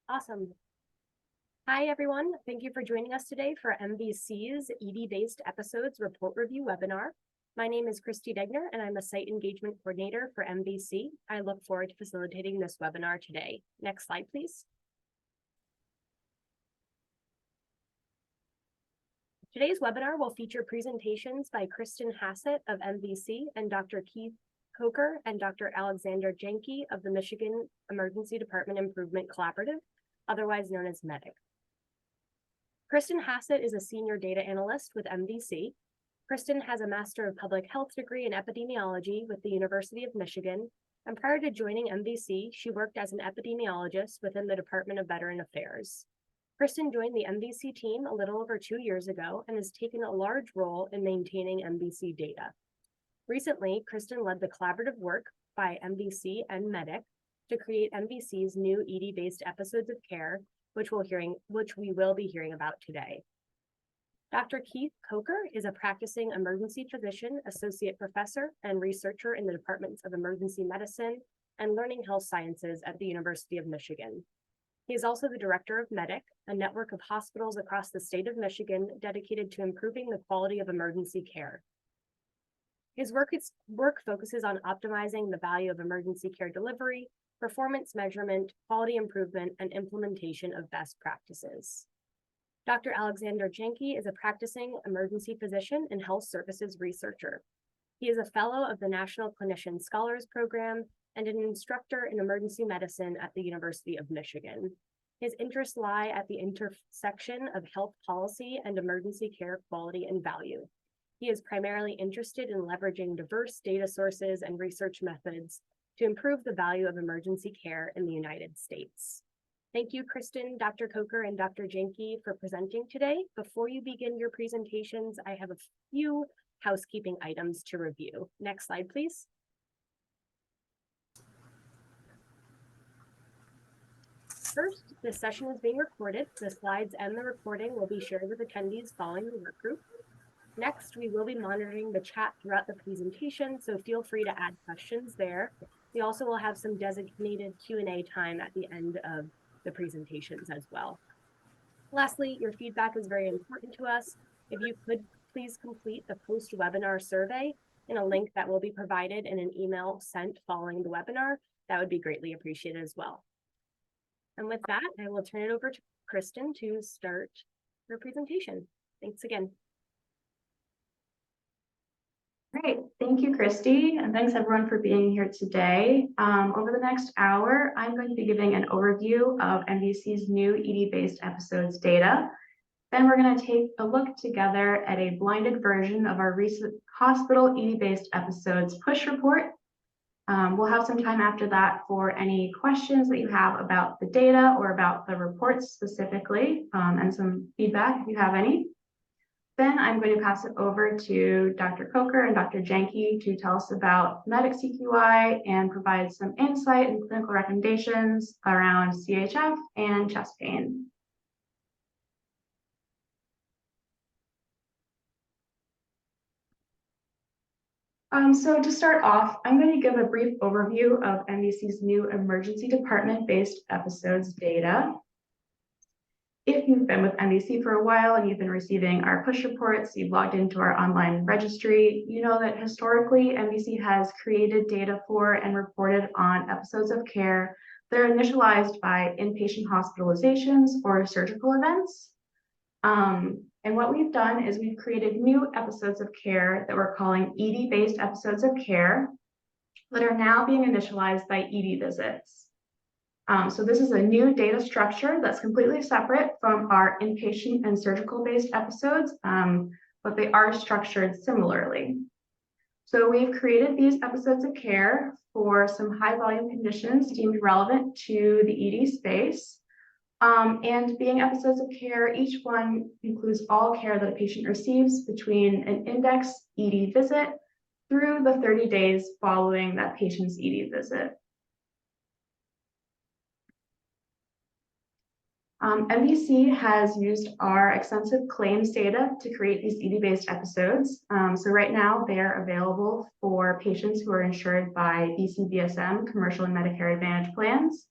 Awesome. Hi, everyone. Thank you for joining us today for MVC's ED-based episodes report review webinar. My name is Christy Degner, and I'm a site engagement coordinator for MVC. I look forward to facilitating this webinar today. Next slide, please. Today's webinar will feature presentations by Kristen Hassett of MVC and Dr. Kocher and Dr. Alexander Janke of the Michigan Emergency Department Improvement Collaborative, otherwise known as MEDIC. Kristen Hassett is a senior data analyst with MVC. Kristen has a Master of Public Health degree in epidemiology with the University of Michigan, and prior to joining MVC, she worked as an epidemiologist within the Department of Veteran Affairs. Kristen joined the MVC team a little over 2 years ago and has taken a large role in maintaining MVC data. Recently, Kristen led the collaborative work by MVC and MEDIC to create MVC's new ED-based episodes of care, which we will be hearing about today. Dr. Kocher is a practicing emergency physician, associate professor, and researcher in the departments of emergency medicine and learning health sciences at the University of Michigan. He is also the director of MEDIC, a network of hospitals across the state of Michigan dedicated to improving the quality of emergency care. His work focuses on optimizing the value of emergency care delivery, performance measurement, quality improvement, and implementation of best practices. Dr. Alexander Janke is a practicing emergency physician and health services researcher. He is a fellow of the National Clinician Scholars Program and an instructor in emergency medicine at the University of Michigan. His interests lie at the intersection of health policy and emergency care quality and value. He is primarily interested in leveraging diverse data sources and research methods to improve the value of emergency care in the United States. Thank you, Kristen, Dr. Kocher, and Dr. Janke for presenting today. Before you begin your presentations, I have a few housekeeping items to review. Next slide, please. First, this session is being recorded. The slides and the recording will be shared with attendees following the work group. Next, we will be monitoring the chat throughout the presentation, so feel free to add questions there. We also will have some designated Q&A time at the end of the presentations as well. Lastly, your feedback is very important to us. If you could please complete the post-webinar survey in a link that will be provided in an email sent following the webinar, that would be greatly appreciated as well. And with that, I will turn it over to Kristen to start her presentation. Thanks again. Great, thank you, Christy, and thanks everyone for being here today. Over the next hour, I'm going to be giving an overview of MVC's new ED-based episodes data. Then we're going to take a look together at a blinded version of our recent hospital ED-based episodes push report. We'll have some time after that for any questions that you have about the data or about the reports specifically, and some feedback if you have any. Then I'm going to pass it over to Dr. Kocher and Dr. Janke to tell us about MEDIC CQI and provide some insight and clinical recommendations around CHF and chest pain. So to start off, I'm going to give a brief overview of MVC's new emergency department-based episodes data. If you've been with MVC for a while and you've been receiving our push reports, you've logged into our online registry, you know that historically MVC has created data for and reported on episodes of care that are initialized by inpatient hospitalizations or surgical events. And what we've done is we've created new episodes of care that we're calling ED-based episodes of care that are now being initialized by ED visits. So this is a new data structure that's completely separate from our inpatient and surgical-based episodes, but they are structured similarly. So we've created these episodes of care for some high-volume conditions deemed relevant to the ED space. And being episodes of care, each one includes all care that a patient receives between an index ED visit through the 30 days following that patient's ED visit. MVC has used our extensive claims data to create these ED-based episodes. So right now they're available for patients who are insured by BCBSM, commercial and Medicare Advantage plans.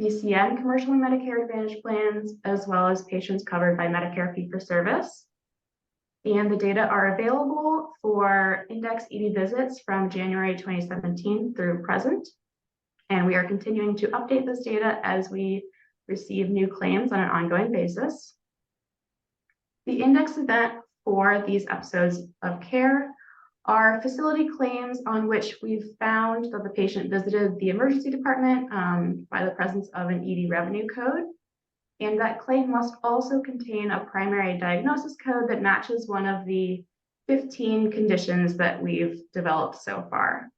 VCN commercial and Medicare Advantage plans, as well as patients covered by Medicare fee-for-service. And the data are available for index ED visits from January 2017 through present. And we are continuing to update this data as we receive new claims on an ongoing basis. The index event for these episodes of care are facility claims on which we've found that the patient visited the emergency department by the presence of an ED revenue code. And that claim must also contain a primary diagnosis code that matches one of the 15 conditions that we've developed so far.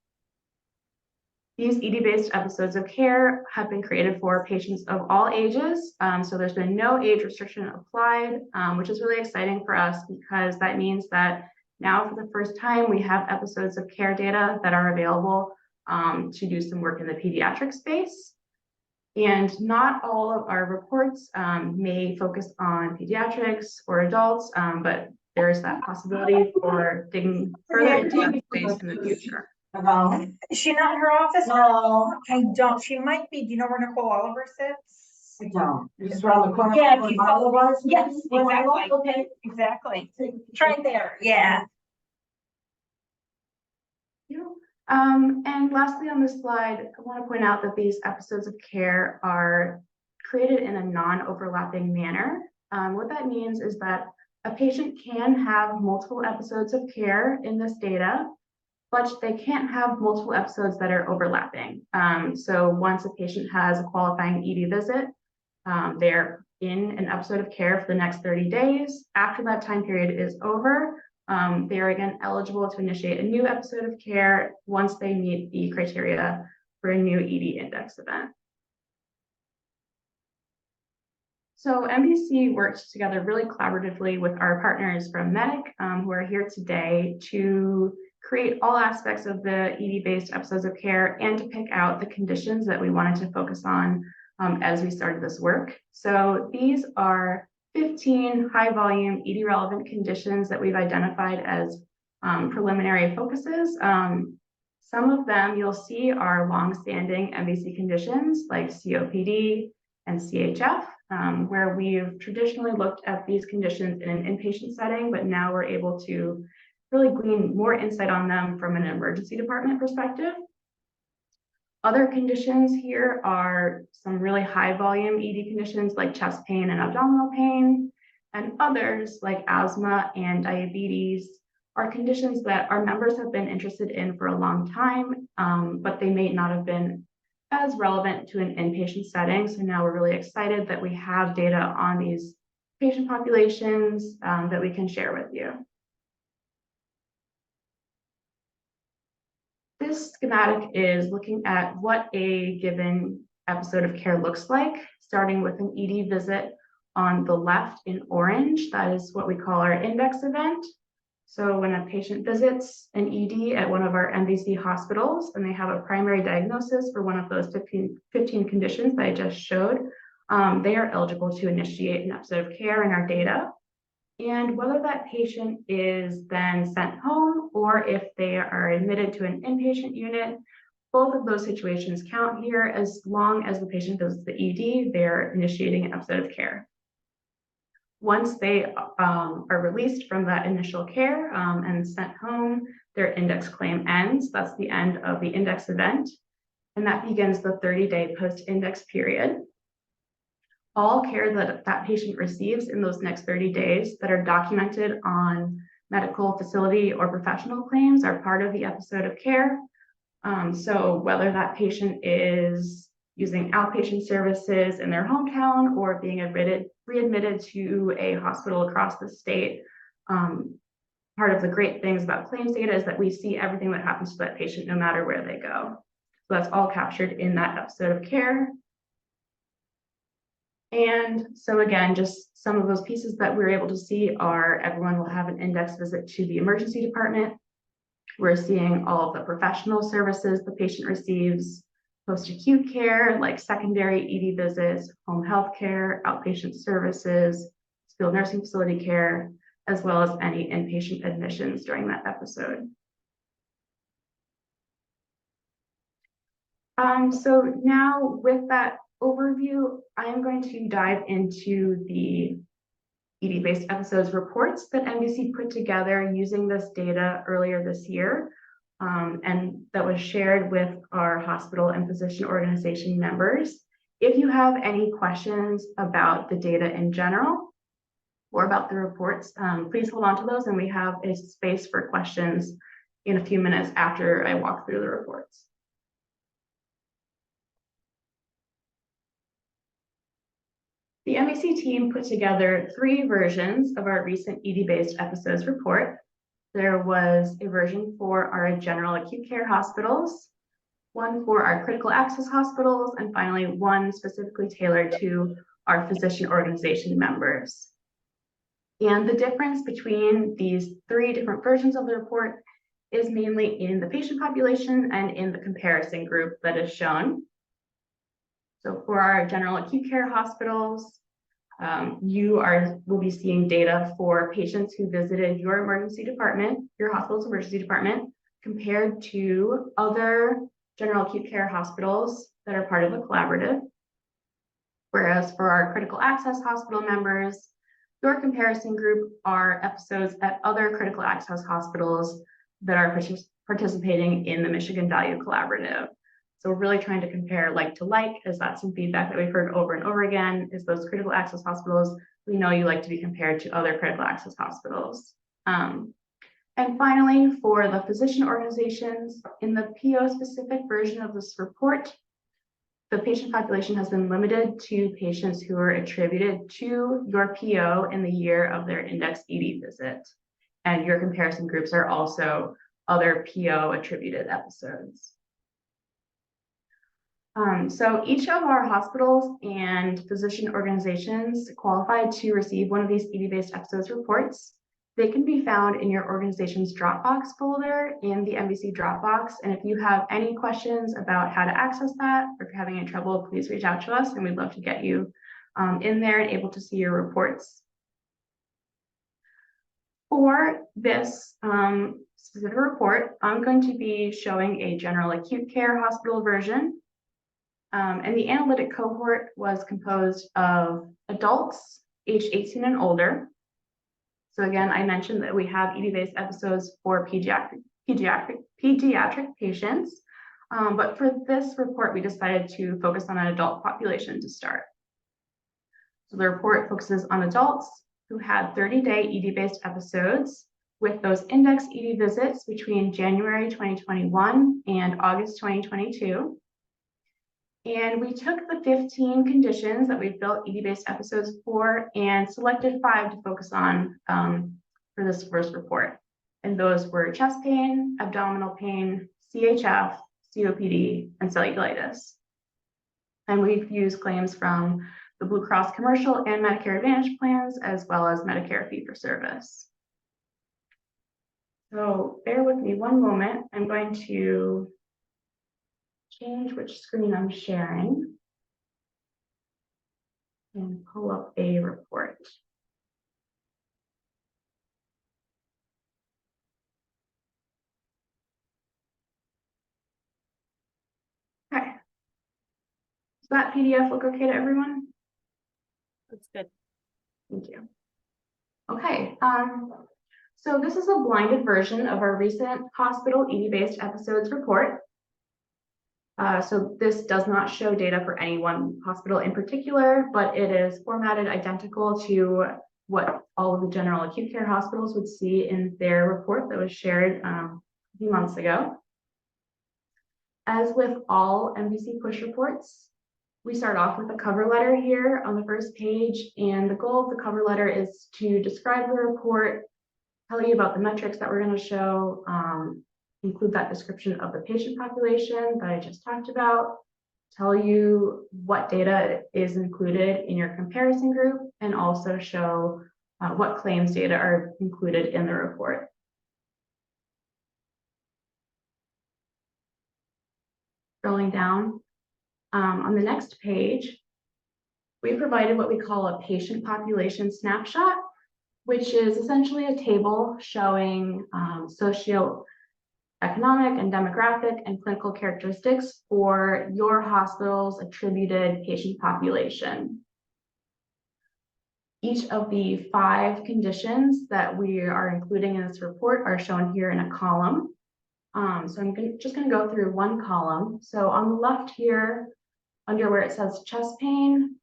These ED-based episodes of care have been created for patients of all ages. So there's been no age restriction applied, which is really exciting for us because that means that now for the first time, we have episodes of care data that are available to do some work in the pediatric space. And not all of our reports may focus on pediatrics or adults, but there is that possibility for digging further into that space in the future. Is she not in her office? No, I don't. She might be. Do you know where Nicole Oliver sits? I don't. Just around the corner. Yeah, from if you my follow other us. Yes, where my exactly. lot- Okay. Exactly. It's right there. Yeah. And lastly on this slide, I want to point out that these episodes of care are created in a non-overlapping manner. What that means is that a patient can have multiple episodes of care in this data, but they can't have multiple episodes that are overlapping. So once a patient has a qualifying ED visit, they're in an episode of care for the next 30 days. After that time period is over, they are again eligible to initiate a new episode of care once they meet the criteria for a new ED index event. So MVC worked together really collaboratively with our partners from MEDIC, who are here today to create all aspects of the ED-based episodes of care and to pick out the conditions that we wanted to focus on as we started this work. So these are 15 high-volume ED-relevant conditions that we've identified as preliminary focuses. Some of them you'll see are long-standing MVC conditions like COPD and CHF, where we've traditionally looked at these conditions in an inpatient setting, but now we're able to really glean more insight on them from an emergency department perspective. Other conditions here are some really high volume ED conditions like chest pain and abdominal pain, and others like asthma and diabetes are conditions that our members have been interested in for a long time, but they may not have been as relevant to an inpatient setting. So now we're really excited that we have data on these patient populations that we can share with you. This schematic is looking at what a given episode of care looks like, starting with an ED visit on the left in orange. That is what we call our index event. So when a patient visits an ED at one of our MVC hospitals and they have a primary diagnosis for one of those 15 conditions that I just showed, they are eligible to initiate an episode of care in our data. And whether that patient is then sent home or if they are admitted to an inpatient unit, both of those situations count here. As long as the patient visits the ED, they're initiating an episode of care. Once they are released from that initial care and sent home, their index claim ends. That's the end of the index event. And that begins the 30-day post-index period. All care that that patient receives in those next 30 days that are documented on medical facility or professional claims are part of the episode of care. So whether that patient is using outpatient services in their hometown or being readmitted to a hospital across the state, part of the great things about claims data is that we see everything that happens to that patient no matter where they go. So that's all captured in that episode of care. And so again, just some of those pieces that we're able to see are everyone will have an index visit to the emergency department. We're seeing all of the professional services the patient receives, post-acute care like secondary ED visits, home health care, outpatient services, skilled nursing facility care, as well as any inpatient admissions during that episode. So now with that overview, I am going to dive into the ED-based episodes reports that MVC put together using this data earlier this year, and that was shared with our hospital and physician organization members. If you have any questions about the data in general or about the reports, please hold on to those, and we have a space for questions in a few minutes after I walk through the reports. The MVC team put together 3 versions of our recent ED-based episodes report. There was a version for our general acute care hospitals, one for our critical access hospitals, and finally one specifically tailored to our physician organization members. And the difference between these 3 different versions of the report is mainly in the patient population and in the comparison group that is shown. So for our general acute care hospitals, you will be seeing data for patients who visited your emergency department, your hospital's emergency department, compared to other general acute care hospitals that are part of the collaborative. Whereas for our critical access hospital members, your comparison group are episodes at other critical access hospitals that are participating in the Michigan Value Collaborative. So we're really trying to compare like to like, as that's some feedback that we've heard over and over again, is those critical access hospitals, we know you like to be compared to other critical access hospitals. And finally, for the physician organizations, in the PO specific version of this report, the patient population has been limited to patients who are attributed to your PO in the year of their index ED visit. And your comparison groups are also other PO attributed episodes. So each of our hospitals and physician organizations qualified to receive one of these ED-based episodes reports. They can be found in your organization's Dropbox folder in the MVC Dropbox. And if you have any questions about how to access that, or if you're having any trouble, please reach out to us and we'd love to get you in there and able to see your reports. For this specific report, I'm going to be showing a general acute care hospital version. And the analytic cohort was composed of adults aged 18 and older. So again, I mentioned that we have ED-based episodes for pediatric patients. But for this report, we decided to focus on an adult population to start. So the report focuses on adults who had 30-day ED-based episodes with those index ED visits between January 2021 and August 2022. And we took the 15 conditions that we've built ED-based episodes for and selected 5 to focus on for this first report. And those were chest pain, abdominal pain, CHF, COPD, and cellulitis. And we've used claims from the Blue Cross commercial and Medicare Advantage plans, as well as Medicare fee-for-service. So bear with me one moment. I'm going to change which screen I'm sharing and pull up a report. Okay. Does that PDF look okay to everyone? That's good. Thank you. Okay, so this is a blinded version of our recent hospital ED-based episodes report. So this does not show data for any one hospital in particular, but it is formatted identical to what all of the general acute care hospitals would see in their report that was shared a few months ago. As with all MVC push reports, we start off with a cover letter here on the first page, and the goal of the cover letter is to describe the report, tell you about the metrics that we're going to show, include that description of the patient population that I just talked about, tell you what data is included in your comparison group, and also show what claims data are included in the report. Scrolling down, on the next page, we provided what we call a patient population snapshot, which is essentially a table showing economic and demographic and clinical characteristics for your hospital's attributed patient population. Each of the 5 conditions that we are including in this report are shown here in a column. So I'm just going to go through one column. So on the left here, under where it says chest pain,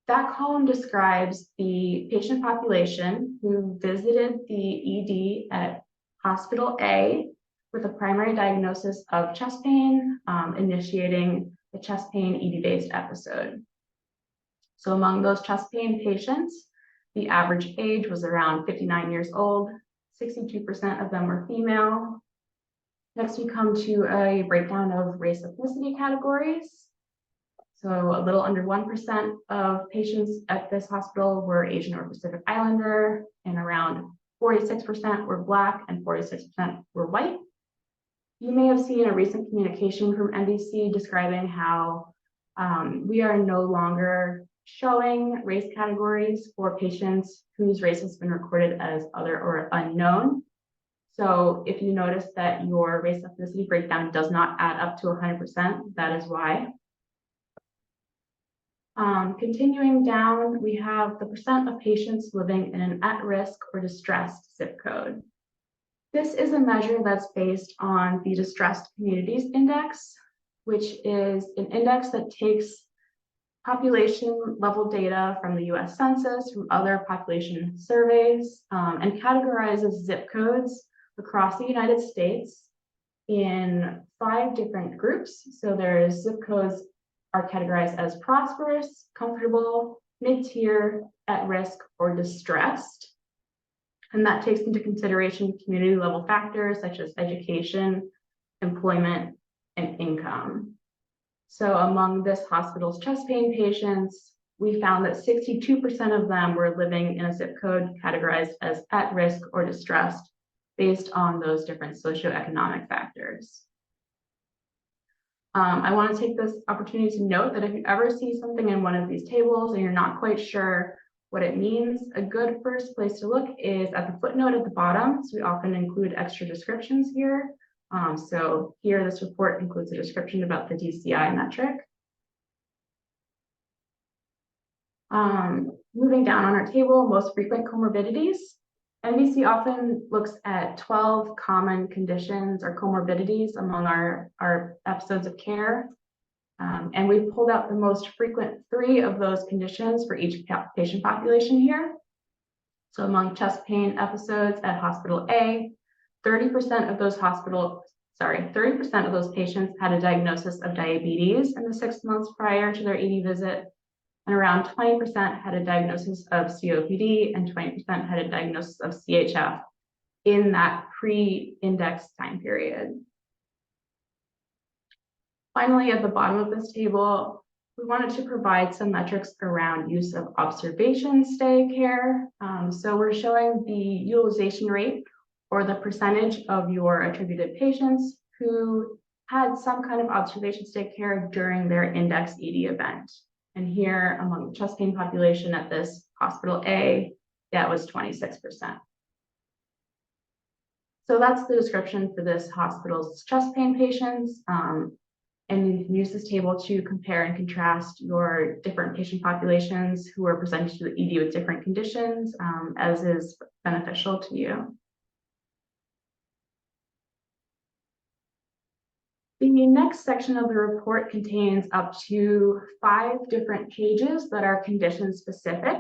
that column describes the patient population who visited the ED at Hospital A with a primary diagnosis of chest pain, initiating the chest pain ED-based episode. So among those chest pain patients, the average age was around 59 years old, 62% of them were female. Next, we come to a breakdown of race ethnicity categories. So a little under 1% of patients at this hospital were Asian or Pacific Islander, and around 46% were Black and 46% were white. You may have seen a recent communication from MVC describing how we are no longer showing race categories for patients whose race has been recorded as other or unknown. So if you notice that your race ethnicity breakdown does not add up to 100%, that is why. Continuing down, we have the percent of patients living in an at-risk or distressed zip code. This is a measure that's based on the Distressed Communities Index, which is an index that takes population level data from the US Census, from other population surveys, and categorizes zip codes across the United States in 5 different groups. So there's zip codes are categorized as prosperous, comfortable, mid-tier, at risk, or distressed. And that takes into consideration community level factors such as education, employment, and income. So among this hospital's chest pain patients, we found that 62% of them were living in a zip code categorized as at risk or distressed based on those different socioeconomic factors. I want to take this opportunity to note that if you ever see something in one of these tables and you're not quite sure what it means, a good first place to look is at the footnote at the bottom. So we often include extra descriptions here. So here, this report includes a description about the DCI metric. Moving down on our table, most frequent comorbidities. MVC often looks at 12 common conditions or comorbidities among our episodes of care. And we've pulled out the most frequent 3 of those conditions for each patient population here. So among chest pain episodes at Hospital A, 30% of those 30% of those patients had a diagnosis of diabetes in the 6 months prior to their ED visit, and around 20% had a diagnosis of COPD, and 20% had a diagnosis of CHF in that pre-index time period. Finally, at the bottom of this table, we wanted to provide some metrics around use of observation stay care. So we're showing the utilization rate, or the percentage of your attributed patients who had some kind of observation stay care during their index ED event. And here, among the chest pain population at this Hospital A, that was 26%. So that's the description for this hospital's chest pain patients. And you can use this table to compare and contrast your different patient populations who are presented to the ED with different conditions, as is beneficial to you. The next section of the report contains up to 5 different pages that are condition specific.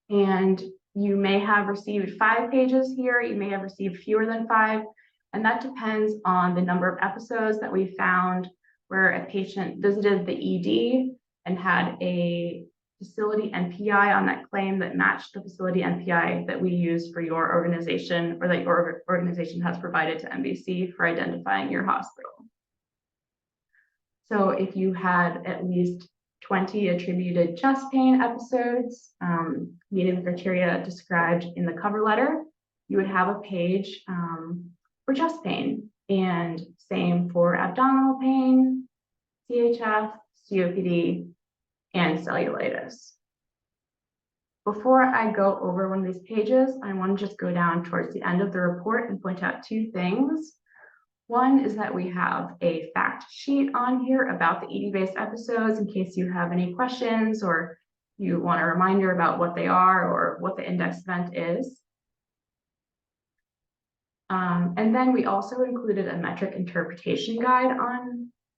And you may have received 5 pages here, you may have received fewer than 5, and that depends on the number of episodes that we found where a patient visited the ED and had a facility NPI on that claim that matched the facility NPI that we use for your organization, or that your organization has provided to MVC for identifying your hospital. So if you had at least 20 attributed chest pain episodes, meeting the criteria described in the cover letter, you would have a page for chest pain, and same for abdominal pain, CHF, COPD, and cellulitis. Before I go over one of these pages, I want to just go down towards the end of the report and point out 2 things. One is that we have a fact sheet on here about the ED-based episodes in case you have any questions or you want a reminder about what they are or what the index event is. And then we also included a metric interpretation guide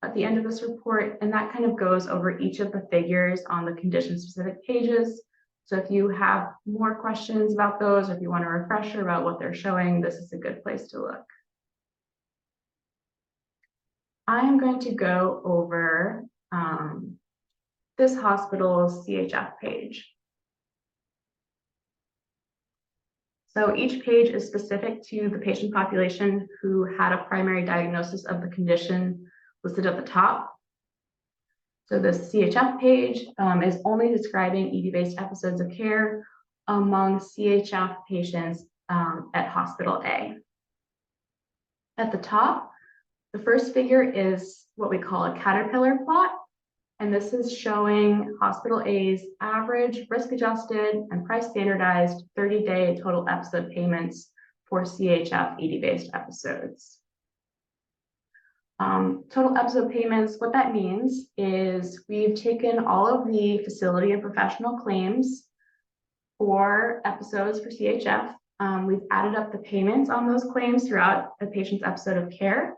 at the end of this report, and that kind of goes over each of the figures on the condition-specific pages. So if you have more questions about those, or if you want a refresher about what they're showing, this is a good place to look. I am going to go over this hospital's CHF page. So each page is specific to the patient population who had a primary diagnosis of the condition listed at the top. So the CHF page is only describing ED-based episodes of care among CHF patients at Hospital A. At the top, the first figure is what we call a caterpillar plot. And this is showing Hospital A's average risk-adjusted and price-standardized 30-day total episode payments for CHF ED-based episodes. Total episode payments, what that means is we've taken all of the facility and professional claims for episodes for CHF. We've added up the payments on those claims throughout a patient's episode of care.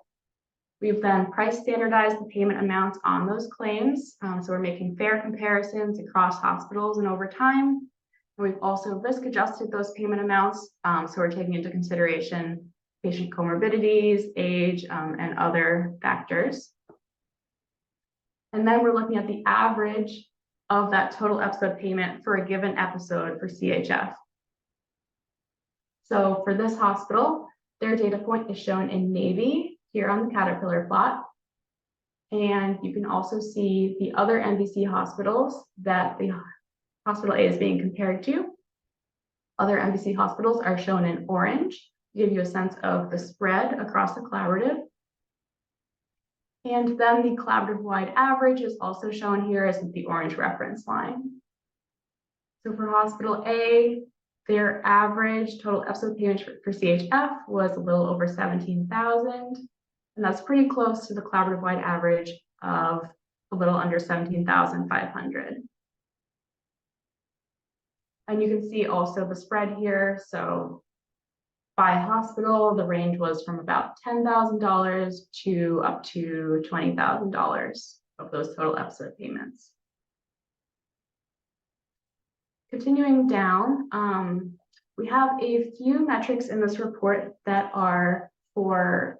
We've then price standardized the payment amounts on those claims. So we're making fair comparisons across hospitals and over time. And we've also risk adjusted those payment amounts. So we're taking into consideration patient comorbidities, age, and other factors. And then we're looking at the average of that total episode payment for a given episode for CHF. So for this hospital, their data point is shown in navy here on the caterpillar plot. And you can also see the other MVC hospitals that the Hospital A is being compared to. Other MVC hospitals are shown in orange to give you a sense of the spread across the collaborative. And then the collaborative wide average is also shown here as the orange reference line. So for Hospital A, their average total episode payment for CHF was a little over 17,000. And that's pretty close to the collaborative wide average of a little under 17,500. And you can see also the spread here. So by hospital, the range was from about $10,000 to up to $20,000 of those total episode payments. Continuing down, we have a few metrics in this report that are for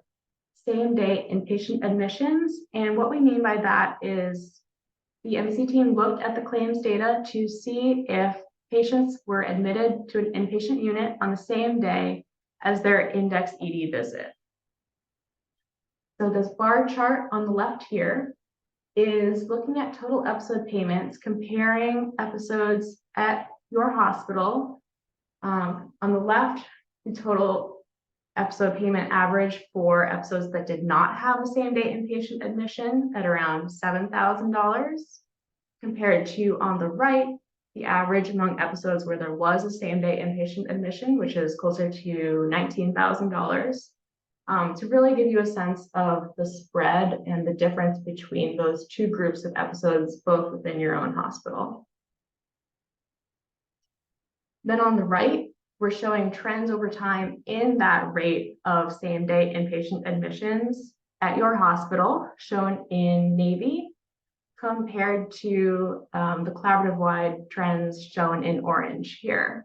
same-day inpatient admissions. And what we mean by that is the MVC team looked at the claims data to see if patients were admitted to an inpatient unit on the same day as their index ED visit. So this bar chart on the left here is looking at total episode payments, comparing episodes at your hospital. On the left, the total episode payment average for episodes that did not have a same-day inpatient admission at around $7,000, compared to on the right, the average among episodes where there was a same-day inpatient admission, which is closer to $19,000, to really give you a sense of the spread and the difference between those two groups of episodes, both within your own hospital. Then on the right, we're showing trends over time in that rate of same-day inpatient admissions at your hospital, shown in navy, compared to the collaborative-wide trends shown in orange here.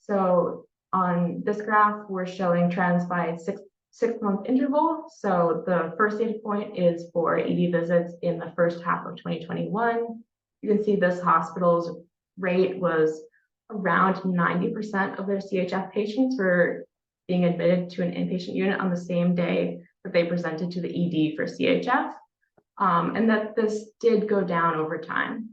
So on this graph, we're showing trends by six-month interval. So the first data point is for ED visits in the first half of 2021. You can see this hospital's rate was around 90% of their CHF patients were being admitted to an inpatient unit on the same day that they presented to the ED for CHF, and that this did go down over time.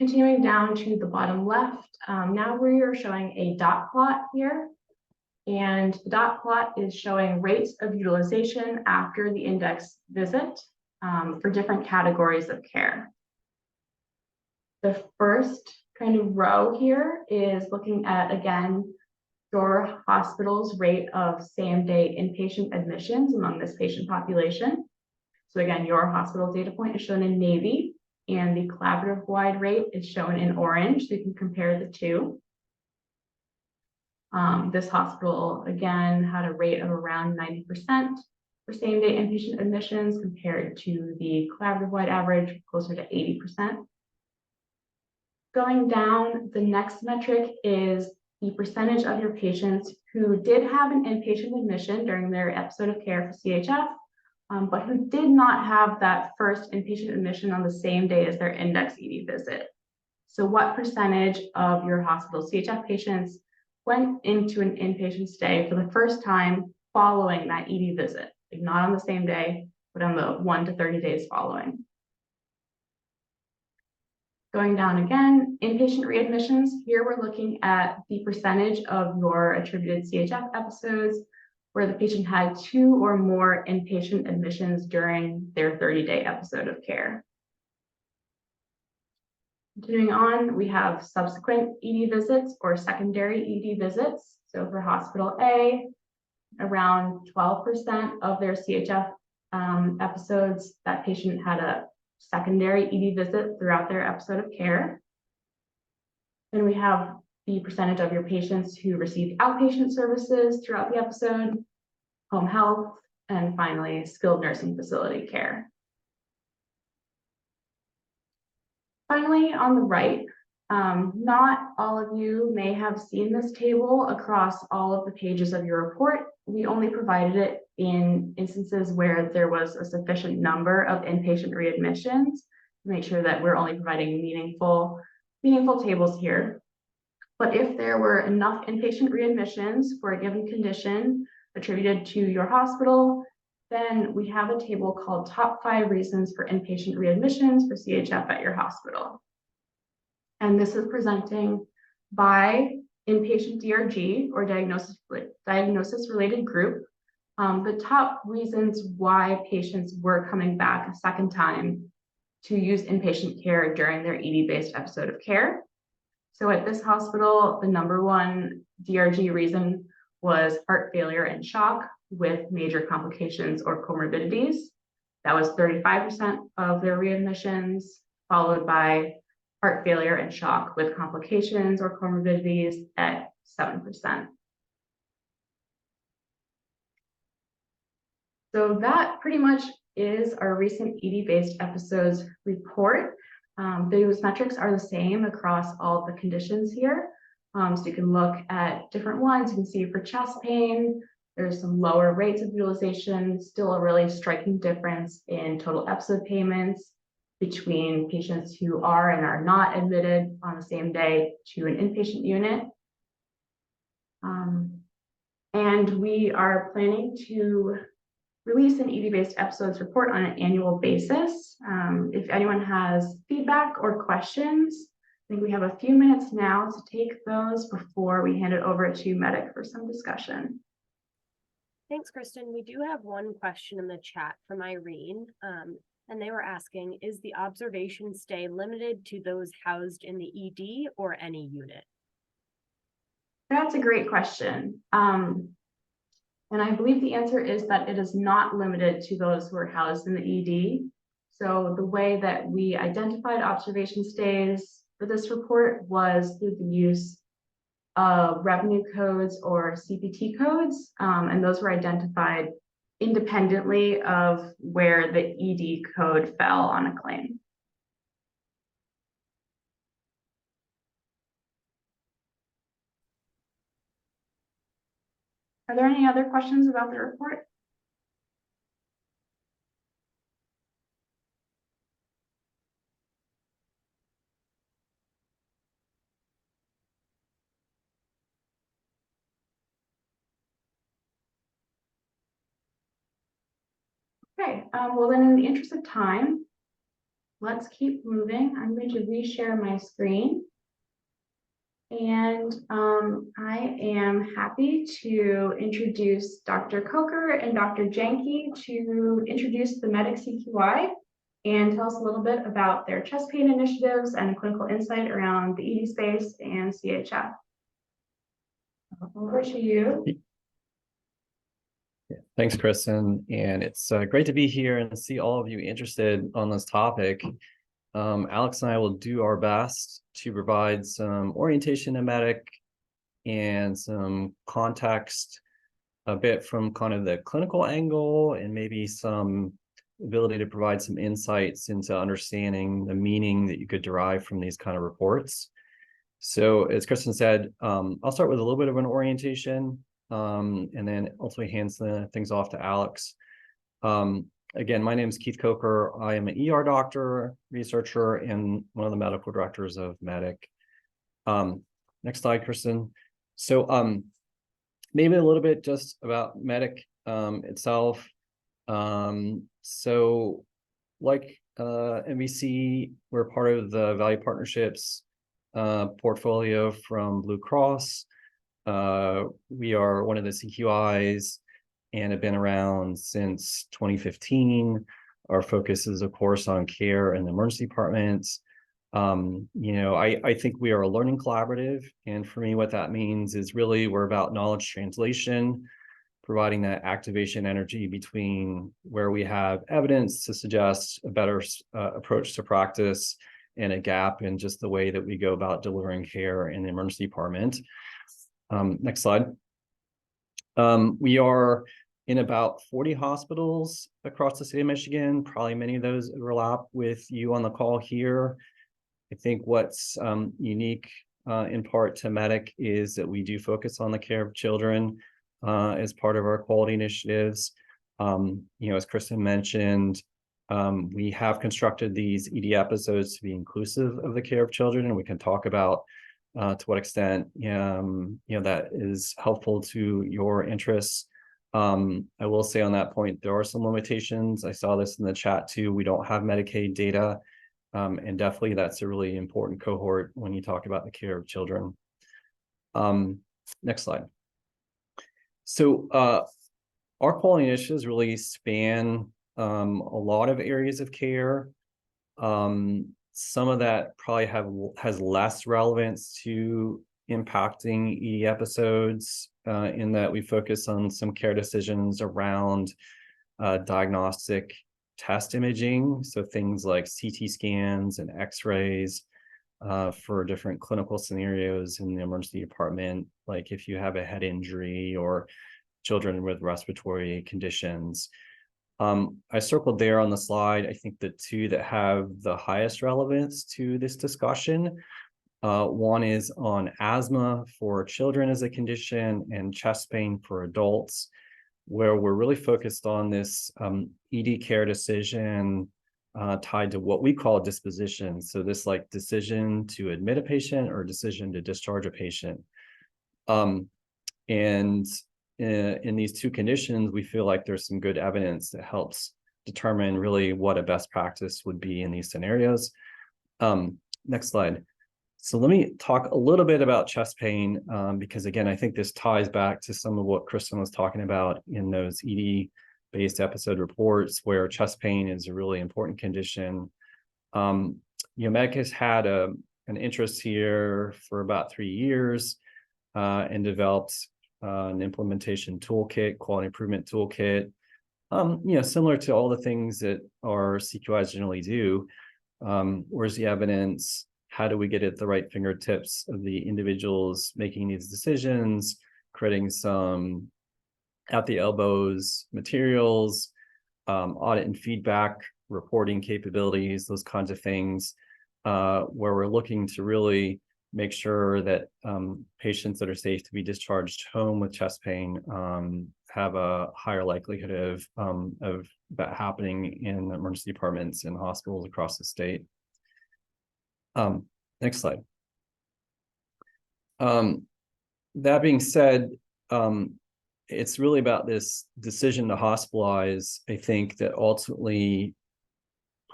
Continuing down to the bottom left, now we are showing a dot plot here, and the dot plot is showing rates of utilization after the index visit for different categories of care. The first kind of row here is looking at, again, your hospital's rate of same-day inpatient admissions among this patient population. So again, your hospital data point is shown in navy, and the collaborative-wide rate is shown in orange, so you can compare the two. This hospital, again, had a rate of around 90% for same-day inpatient admissions compared to the collaborative-wide average, closer to 80%. Going down, the next metric is the percentage of your patients who did have an inpatient admission during their episode of care for CHF, but who did not have that first inpatient admission on the same day as their index ED visit. So what percentage of your hospital CHF patients went into an inpatient stay for the first time following that ED visit, like not on the same day, but on the 1 to 30 days following? Going down again, inpatient readmissions. Here we're looking at the percentage of your attributed CHF episodes where the patient had 2 or more inpatient admissions during their 30-day episode of care. Continuing on, we have subsequent ED visits or secondary ED visits. So for hospital A, around 12% of their CHF episodes, that patient had a secondary ED visit throughout their episode of care. Then we have the percentage of your patients who received outpatient services throughout the episode, home health, and finally, skilled nursing facility care. Finally, on the right, not all of you may have seen this table across all of the pages of your report. We only provided it in instances where there was a sufficient number of inpatient readmissions to make sure that we're only providing meaningful tables here. But if there were enough inpatient readmissions for a given condition attributed to your hospital, then we have a table called Top 5 Reasons for Inpatient Readmissions for CHF at your hospital. And this is presenting by inpatient DRG or diagnosis-related group, the top reasons why patients were coming back a second time to use inpatient care during their ED-based episode of care. So at this hospital, the #1 DRG reason was heart failure and shock with major complications or comorbidities. That was 35% of their readmissions, followed by heart failure and shock with complications or comorbidities at 7%. So that pretty much is our recent ED-based episodes report. Those metrics are the same across all the conditions here. So you can look at different ones. You can see for chest pain, there's some lower rates of utilization, still a really striking difference in total episode payments between patients who are and are not admitted on the same day to an inpatient unit. And we are planning to release an ED-based episodes report on an annual basis. If anyone has feedback or questions, I think we have a few minutes now to take those before we hand it over to MEDIC for some discussion. Thanks, Kristen. We do have one question in the chat from Irene, and they were asking, is the observation stay limited to those housed in the ED or any unit? That's a great question. And I believe the answer is that it is not limited to those who are housed in the ED. So the way that we identified observation stays for this report was through the use of revenue codes or CPT codes, and those were identified independently of where the ED code fell on a claim. Are there any other questions about the report? Okay, well then in the interest of time, let's keep moving. I'm going to reshare my screen. And I am happy to introduce Dr. Kocher and Dr. Janke to introduce the MEDIC CQI and tell us a little bit about their chest pain initiatives and clinical insight around the ED space and CHF. Over to you. Thanks, Kristen. And it's great to be here and see all of you interested on this topic. Alex and I will do our best to provide some orientation in MEDIC and some context, a bit from kind of the clinical angle, and maybe some ability to provide some insights into understanding the meaning that you could derive from these kind of reports. So as Kristen said, I'll start with a little bit of an orientation, and then ultimately hands things off to Alex. Again, my name is Keith Kocher. I am an ER doctor, researcher, and one of the medical directors of MEDIC. Next slide, Kristen. So maybe a little bit just about MEDIC itself. So like MVC, we're part of the Value Partnerships portfolio from Blue Cross. We are one of the CQIs and have been around since 2015. Our focus is, of course, on care in the emergency departments. I think we are a learning collaborative. And for me, what that means is really we're about knowledge translation, providing that activation energy between where we have evidence to suggest a better approach to practice and a gap in just the way that we go about delivering care in the emergency department. Next slide. We are in about 40 hospitals across the state of Michigan. Probably many of those overlap with you on the call here. I think what's unique in part to MEDIC is that we do focus on the care of children as part of our quality initiatives. As Kristen mentioned, we have constructed these ED episodes to be inclusive of the care of children, and we can talk about to what extent that is helpful to your interests. I will say on that point, there are some limitations. I saw this in the chat too. We don't have Medicaid data, and definitely that's a really important cohort when you talk about the care of children. Next slide. So our quality initiatives really span a lot of areas of care. Some of that probably has less relevance to impacting ED episodes in that we focus on some care decisions around diagnostic test imaging. So things like CT scans and x-rays for different clinical scenarios in the emergency department, like if you have a head injury or children with respiratory conditions. I circled there on the slide, I think the two that have the highest relevance to this discussion. One is on asthma for children as a condition and chest pain for adults, where we're really focused on this ED care decision tied to what we call disposition. So this like decision to admit a patient or decision to discharge a patient. And in these two conditions, we feel like there's some good evidence that helps determine really what a best practice would be in these scenarios. Next slide. So let me talk a little bit about chest pain, because again, I think this ties back to some of what Kristen was talking about in those ED-based episode reports, where chest pain is a really important condition. MEDIC has had an interest here for about 3 years and developed an implementation toolkit, quality improvement toolkit, similar to all the things that our CQIs generally do. Where's the evidence? How do we get at the right fingertips of the individuals making these decisions, creating some at the elbows materials, audit and feedback, reporting capabilities, those kinds of things, where we're looking to really make sure that patients that are safe to be discharged home with chest pain have a higher likelihood of that happening in emergency departments and hospitals across the state. Next slide. That being said, it's really about this decision to hospitalize, I think, that ultimately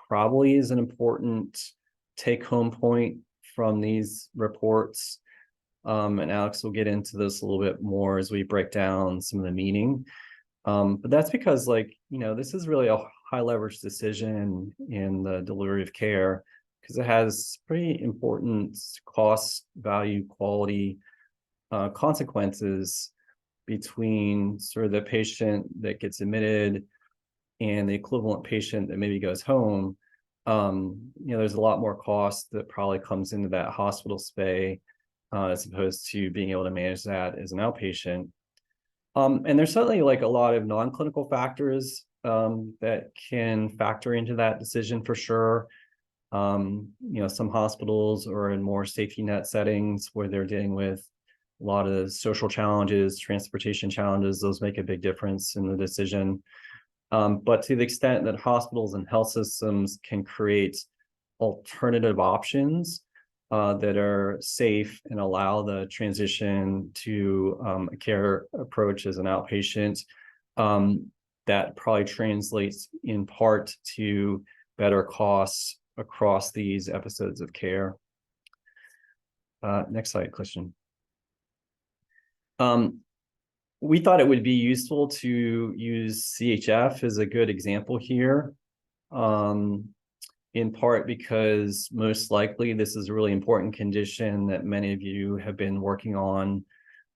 probably is an important take-home point from these reports. And Alex will get into this a little bit more as we break down some of the meaning. But that's because, this is really a high leverage decision in the delivery of care, because it has pretty important cost, value, quality consequences between sort of the patient that gets admitted and the equivalent patient that maybe goes home. There's a lot more cost that probably comes into that hospital stay as opposed to being able to manage that as an outpatient. And there's certainly like a lot of non-clinical factors that can factor into that decision for sure. Some hospitals are in more safety net settings where they're dealing with a lot of social challenges, transportation challenges. Those make a big difference in the decision. But to the extent that hospitals and health systems can create alternative options that are safe and allow the transition to a care approach as an outpatient, that probably translates in part to better costs across these episodes of care. Next slide, Kristen. We thought it would be useful to use CHF as a good example here, in part because most likely this is a really important condition that many of you have been working on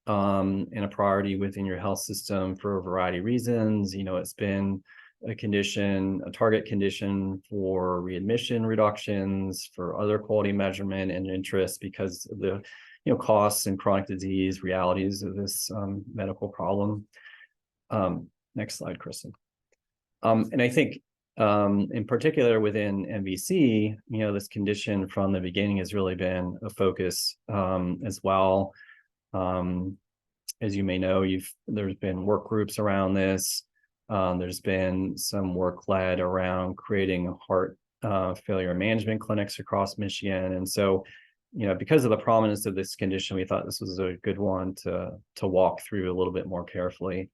and a priority within your health system for a variety of reasons. It's been a condition, a target condition for readmission reductions, for other quality measurement and interest because of the costs and chronic disease realities of this medical problem. Next slide, Kristen. And I think in particular within MVC, this condition from the beginning has really been a focus as well. As you may know, there's been work groups around this. There's been some work led around creating heart failure management clinics across Michigan. And so, because of the prominence of this condition, we thought this was a good one to walk through a little bit more carefully.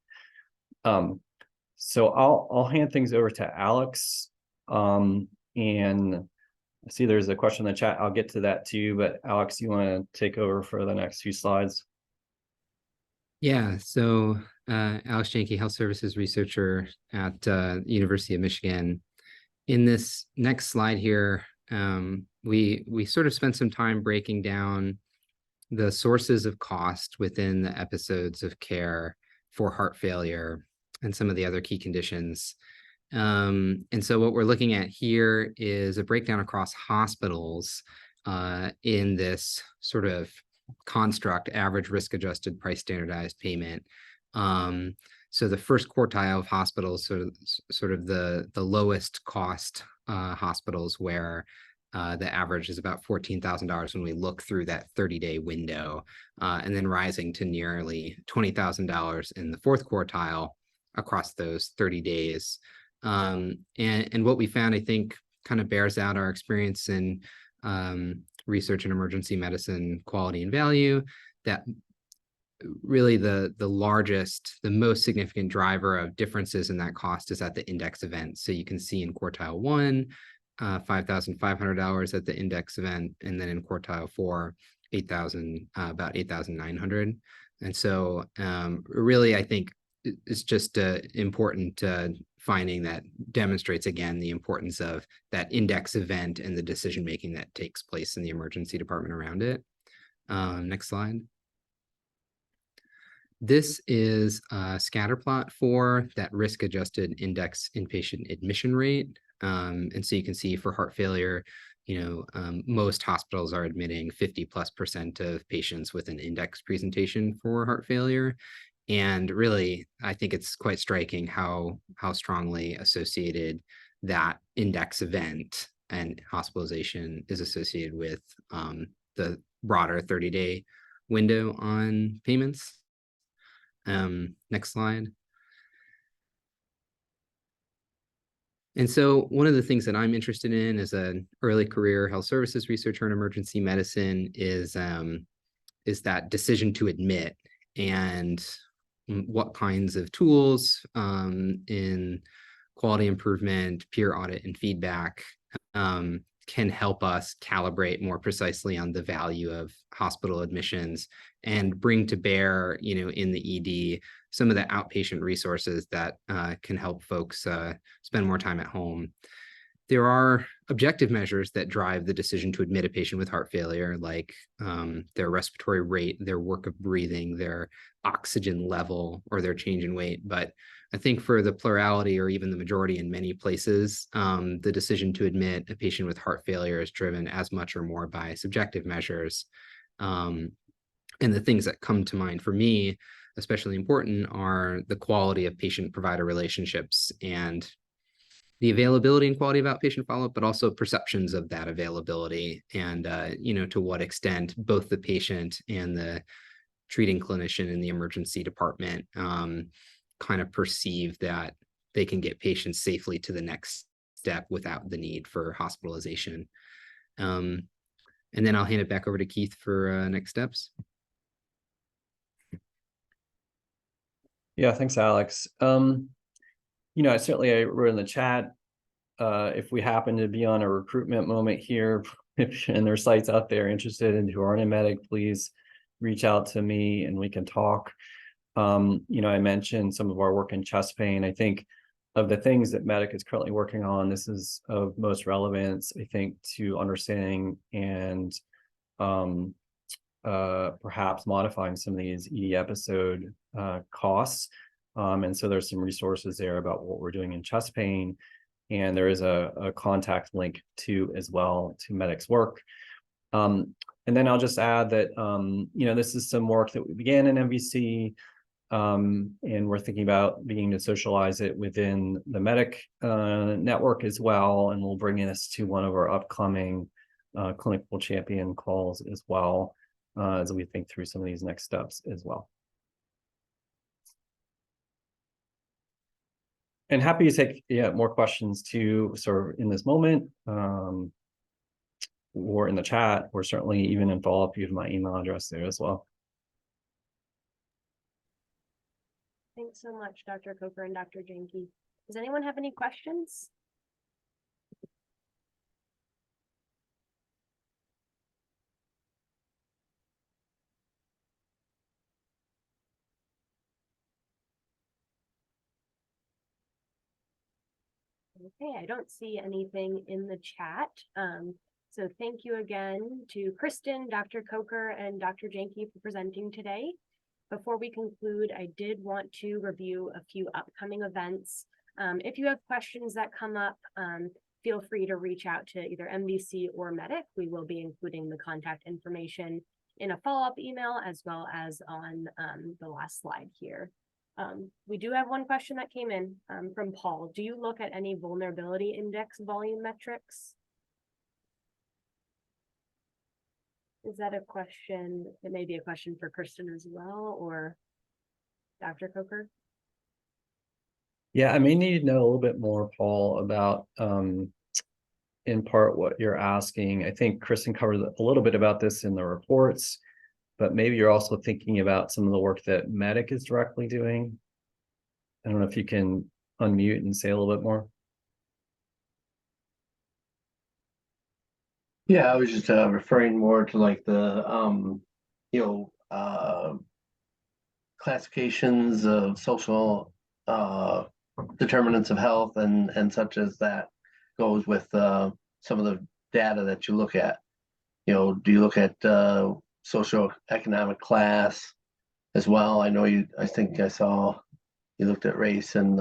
So I'll hand things over to Alex. And I see there's a question in the chat. I'll get to that too, but Alex, you want to take over for the next few slides? Yeah, so Alex Janke, health services researcher at the University of Michigan. In this next slide here, we sort of spent some time breaking down the sources of cost within the episodes of care for heart failure and some of the other key conditions. And so what we're looking at here is a breakdown across hospitals in this sort of construct, average risk adjusted price standardized payment. So the first quartile of hospitals, sort of the lowest cost hospitals where the average is about $14,000 when we look through that 30-day window, and then rising to nearly $20,000 in the fourth quartile across those 30 days. And what we found, I think, kind of bears out our experience in research in emergency medicine quality and value, that really the largest, the most significant driver of differences in that cost is at the index event. So you can see in quartile 1, $5,500 at the index event, and then in quartile 4, about $8,900. And so really, I think it's just important finding that demonstrates again the importance of that index event and the decision making that takes place in the emergency department around it. Next slide. This is a scatter plot for that risk adjusted index inpatient admission rate. And so you can see for heart failure, most hospitals are admitting 50+% of patients with an index presentation for heart failure. And really, I think it's quite striking how strongly associated that index event and hospitalization is associated with the broader 30-day window on payments. Next slide. And so one of the things that I'm interested in as an early career health services researcher in emergency medicine is that decision to admit, and what kinds of tools in quality improvement, peer audit, and feedback can help us calibrate more precisely on the value of hospital admissions and bring to bear, in the ED, some of the outpatient resources that can help folks spend more time at home. there are objective measures that drive the decision to admit a patient with heart failure, like their respiratory rate, their work of breathing, their oxygen level, or their change in weight. But I think for the plurality or even the majority in many places, the decision to admit a patient with heart failure is driven as much or more by subjective measures. And the things that come to mind for me, especially important, are the quality of patient-provider relationships and the availability and quality of outpatient follow-up, but also perceptions of that availability and, to what extent both the patient and the treating clinician in the emergency department kind of perceive that they can get patients safely to the next step without the need for hospitalization. And then I'll hand it back over to Keith for next steps. Yeah, thanks, Alex. I certainly wrote in the chat, if we happen to be on a recruitment moment here, and there's sites out there interested in who aren't in MEDIC, please reach out to me and we can talk. I mentioned some of our work in chest pain. I think of the things that MEDIC is currently working on, this is of most relevance, I think, to understanding and perhaps modifying some of these ED episode costs. And so there's some resources there about what we're doing in chest pain. And there is a contact link to as well to MEDIC's work. And then I'll just add that, this is some work that we began in MVC, and we're thinking about beginning to socialize it within the MEDIC network as well. And we'll bring this to one of our upcoming clinical champion calls as well, as we think through some of these next steps as well. And happy to take more questions too, sort of in this moment, or in the chat, or certainly even in follow-up, you have my email address there as well. Thanks so much, Dr. Kocher and Dr. Janke. Does anyone have any questions? Okay, I don't see anything in the chat. So thank you again to Kristen, Dr. Kocher, and Dr. Janke for presenting today. Before we conclude, I did want to review a few upcoming events. If you have questions that come up, feel free to reach out to either MVC or MEDIC. We will be including the contact information in a follow-up email as well as on the last slide here. We do have one question that came in from Paul. Do you look at any vulnerability index volume metrics? Is that a question? It may be a question for Kristen as well, or Dr. Kocher? Yeah, I may need to know a little bit more, Paul, about in part what you're asking. I think Kristen covered a little bit about this in the reports, but maybe you're also thinking about some of the work that MEDIC is directly doing. I don't know if you can unmute and say a little bit more. Yeah, I was just referring more to like the classifications of social determinants of health and such as that goes with some of the data that you look at. Do you look at socioeconomic class as well? I think I saw you looked at race and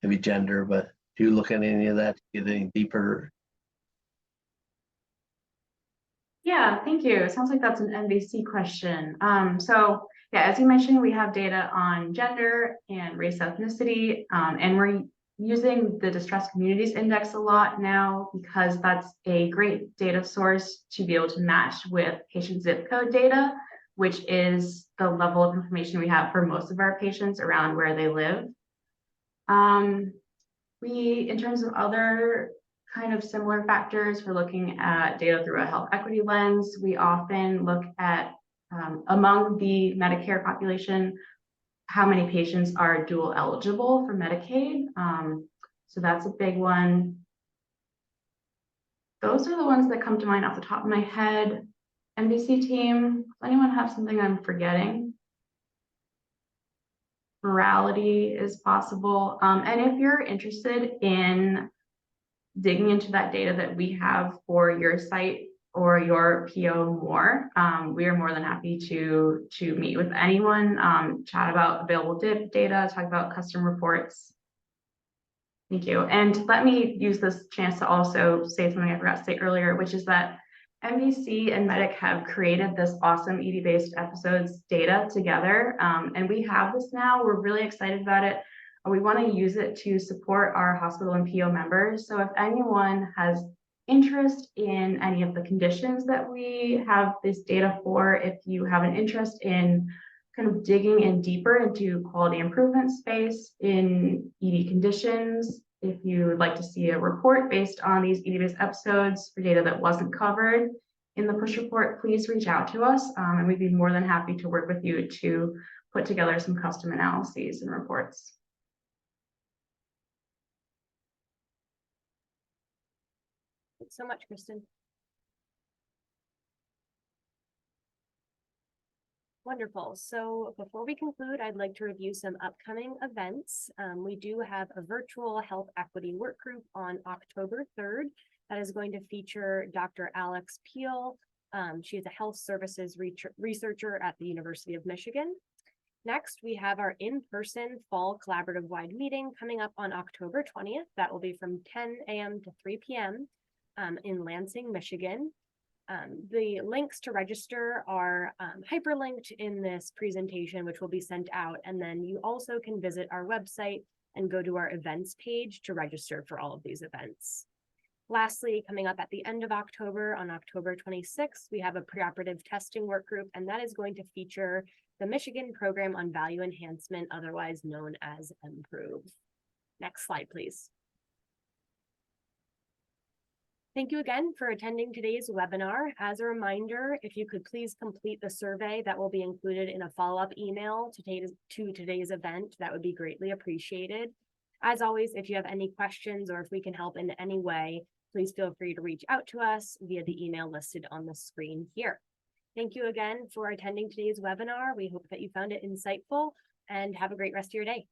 maybe gender, but do you look at any of that to get any deeper? Yeah, thank you. It sounds like that's an MVC question. So yeah, as you mentioned, we have data on gender and race ethnicity, and we're using the Distressed Communities Index a lot now because that's a great data source to be able to match with patient zip code data, which is the level of information we have for most of our patients around where they live. In terms of other kind of similar factors, we're looking at data through a health equity lens. We often look at, among the Medicare population, how many patients are dual eligible for Medicaid. So that's a big one. Those are the ones that come to mind off the top of my head. MVC team, does anyone have something I'm forgetting? Morality is possible. And if you're interested in digging into that data that we have for your site or your PO more. We are more than happy to meet with anyone, chat about available data, talk about custom reports. Thank you. And let me use this chance to also say something I forgot to say earlier, which is that MVC and MEDIC have created this awesome ED-based episodes data together. And we have this now. We're really excited about it. We want to use it to support our hospital and PO members. So if anyone has interest in any of the conditions that we have this data for, if you have an interest in kind of digging in deeper into quality improvement space in ED conditions, if you would like to see a report based on these ED-based episodes for data that wasn't covered in the push report, please reach out to us, and we'd be more than happy to work with you to put together some custom analyses and reports. Thanks so much, Kristen. Wonderful. So before we conclude, I'd like to review some upcoming events. We do have a virtual health equity work group on October 3rd that is going to feature Dr. Alex Peel. She is a health services researcher at the University of Michigan. Next, we have our in-person fall collaborative wide meeting coming up on October 20th. That will be from 10 a.m. to 3 p.m. In Lansing, Michigan. The links to register are hyperlinked in this presentation, which will be sent out. And then you also can visit our website and go to our events page to register for all of these events. Lastly, coming up at the end of October, on October 26th, we have a preoperative testing work group, and that is going to feature the Michigan Program on Value Enhancement, otherwise known as MPROVE. Next slide, please. Thank you again for attending today's webinar. As a reminder, if you could please complete the survey that will be included in a follow-up email to today's event, that would be greatly appreciated. As always, if you have any questions or if we can help in any way, please feel free to reach out to us via the email listed on the screen here. Thank you again for attending today's webinar. We hope that you found it insightful and have a great rest of your day.